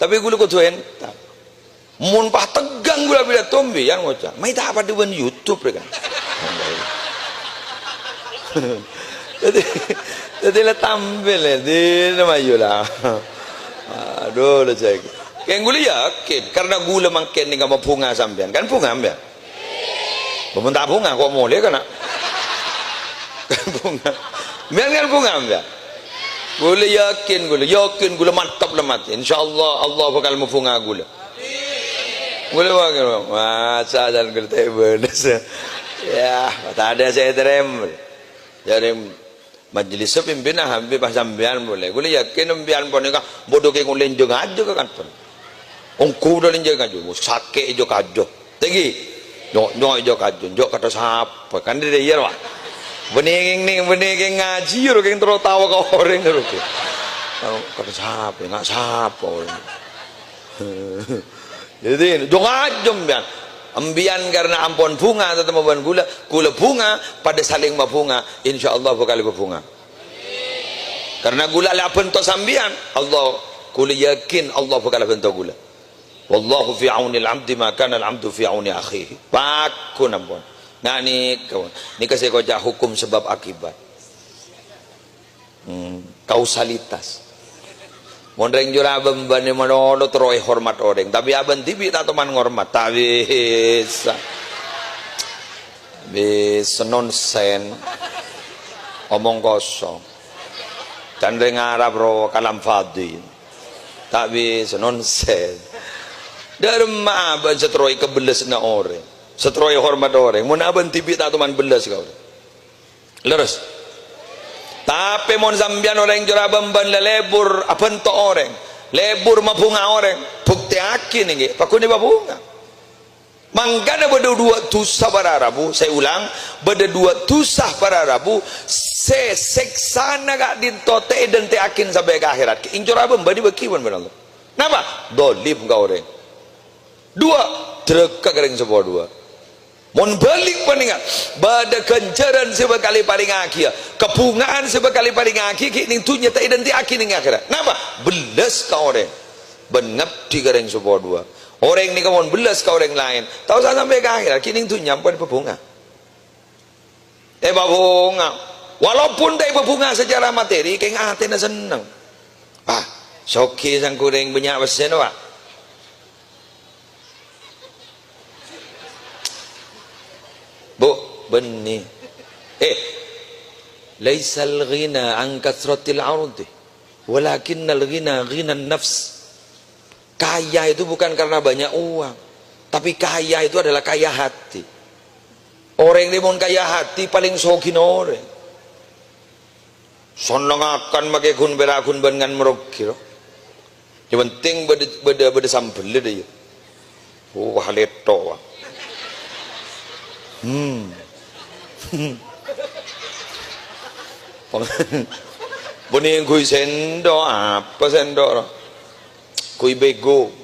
tapi gula ko tuhen mun pa tegang gula bila tombi yang ngoca mai tak apa di YouTube kan jadi lah tampil di nama yula aduh lo cek yang gula yakin karena gula makin ni kamu bunga sampean kan bunga ambil bebentak bunga kok boleh kan kan bunga biar bunga ambil gula yakin gula mantap lemat insyaallah Allah bakal membunga gula gula bakal masa dan gula tebel ya tak ada saya terem jadi majelis pimpinan hampir pas sampean boleh gula yakin sampean pun ka bodoh ke ngulen jeung aja kan pun ongku dah lenjang aja sakit jo kajo tinggi nyok jo kajo jo kata siapa kan dia ya pak bening ngaji ro keng terus tawa ka orang ro kata siapa enggak siapa orang jadi jo kajo mbian ambian karena ampun bunga atau maban gula bunga pada saling mabunga insyaallah bakal berbunga karena gula la bentuk sambian Allah kula yakin Allah bakal bentuk gula wallahu fi auni al-'abdi ma kana al-'abdu fi auni akhihi pakku nampun nah ni kawan ni kasih koja hukum sebab akibat kausalitas mondreng jura bembani manono teroi hormat orang tapi aban tibi tak teman ngormat tak bisa nonsen omong kosong candring Arab ro kalam fadhi tak bisa nonsen derma aban setroi kebeles na orang setroi hormat orang mun aban tibi tak teman beles kau leres tapi mon sambian orang jura bemban lebur apa ento orang lebur mabunga orang bukti akin ini pakuni mabunga mangkana beda dua tusah para Rabu saya ulang beda dua tusah para Rabu seksana gak dintote dan te akin sampai ke akhirat injura bemban di bekiwan benar kenapa dolim kau orang dua terkak kering sebuah dua mon balik paningan bada kencaran sebekali paling akhir kebungaan sebekali paling akhir kini tunya tak identik akhir ning akhirat napa belas ka orang benep di gareng sebuah dua orang ni kawan belas ka orang lain tahu sampai ke akhirat kini tunya pun berbunga berbunga walaupun dia berbunga secara materi keng atena seneng soki sang kureng banyak besen wa bu benih laisal ghina an kathratil ardi walakinnal ghina ghina nafs kaya itu bukan karena banyak uang tapi kaya itu adalah kaya hati orang yang mau kaya hati paling sogin orang sonong akan pakai kun berakun dengan merokir yang penting beda sambel dia haleto Bening kui sendok apa sendok kui bego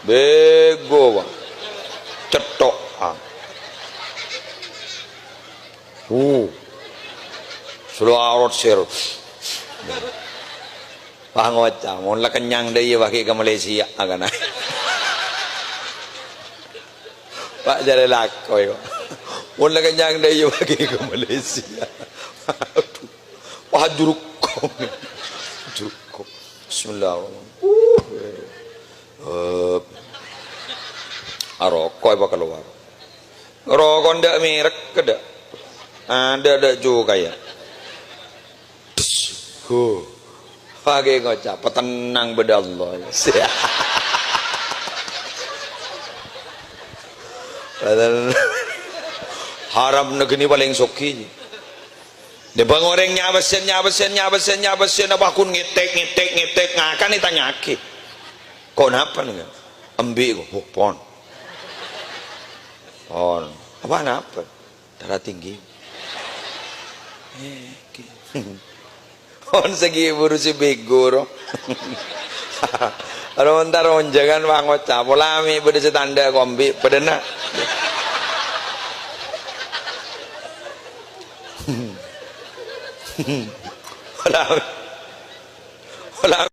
bang cetok sudah arot ser pangoca mau lah kenyang deh ya pakai ke Malaysia agak naik Pak jadi lakoy mun lagi nyang daya bagi ke Malaysia wah jurukong bismillahirrahmanirrahim arokoi bakal keluar rokok ndak merek kada ada juga ya pakai ngocap petenang bedallah haram negeri paling soki dia bang orang nyabesin bakun ngitek ngakan ditanyaki kok napa nih ambil kok pon apa napa darah tinggi pon segi burusi bego Rontar onjangan wangot capolami pada setanda kombi pada nak. Olah.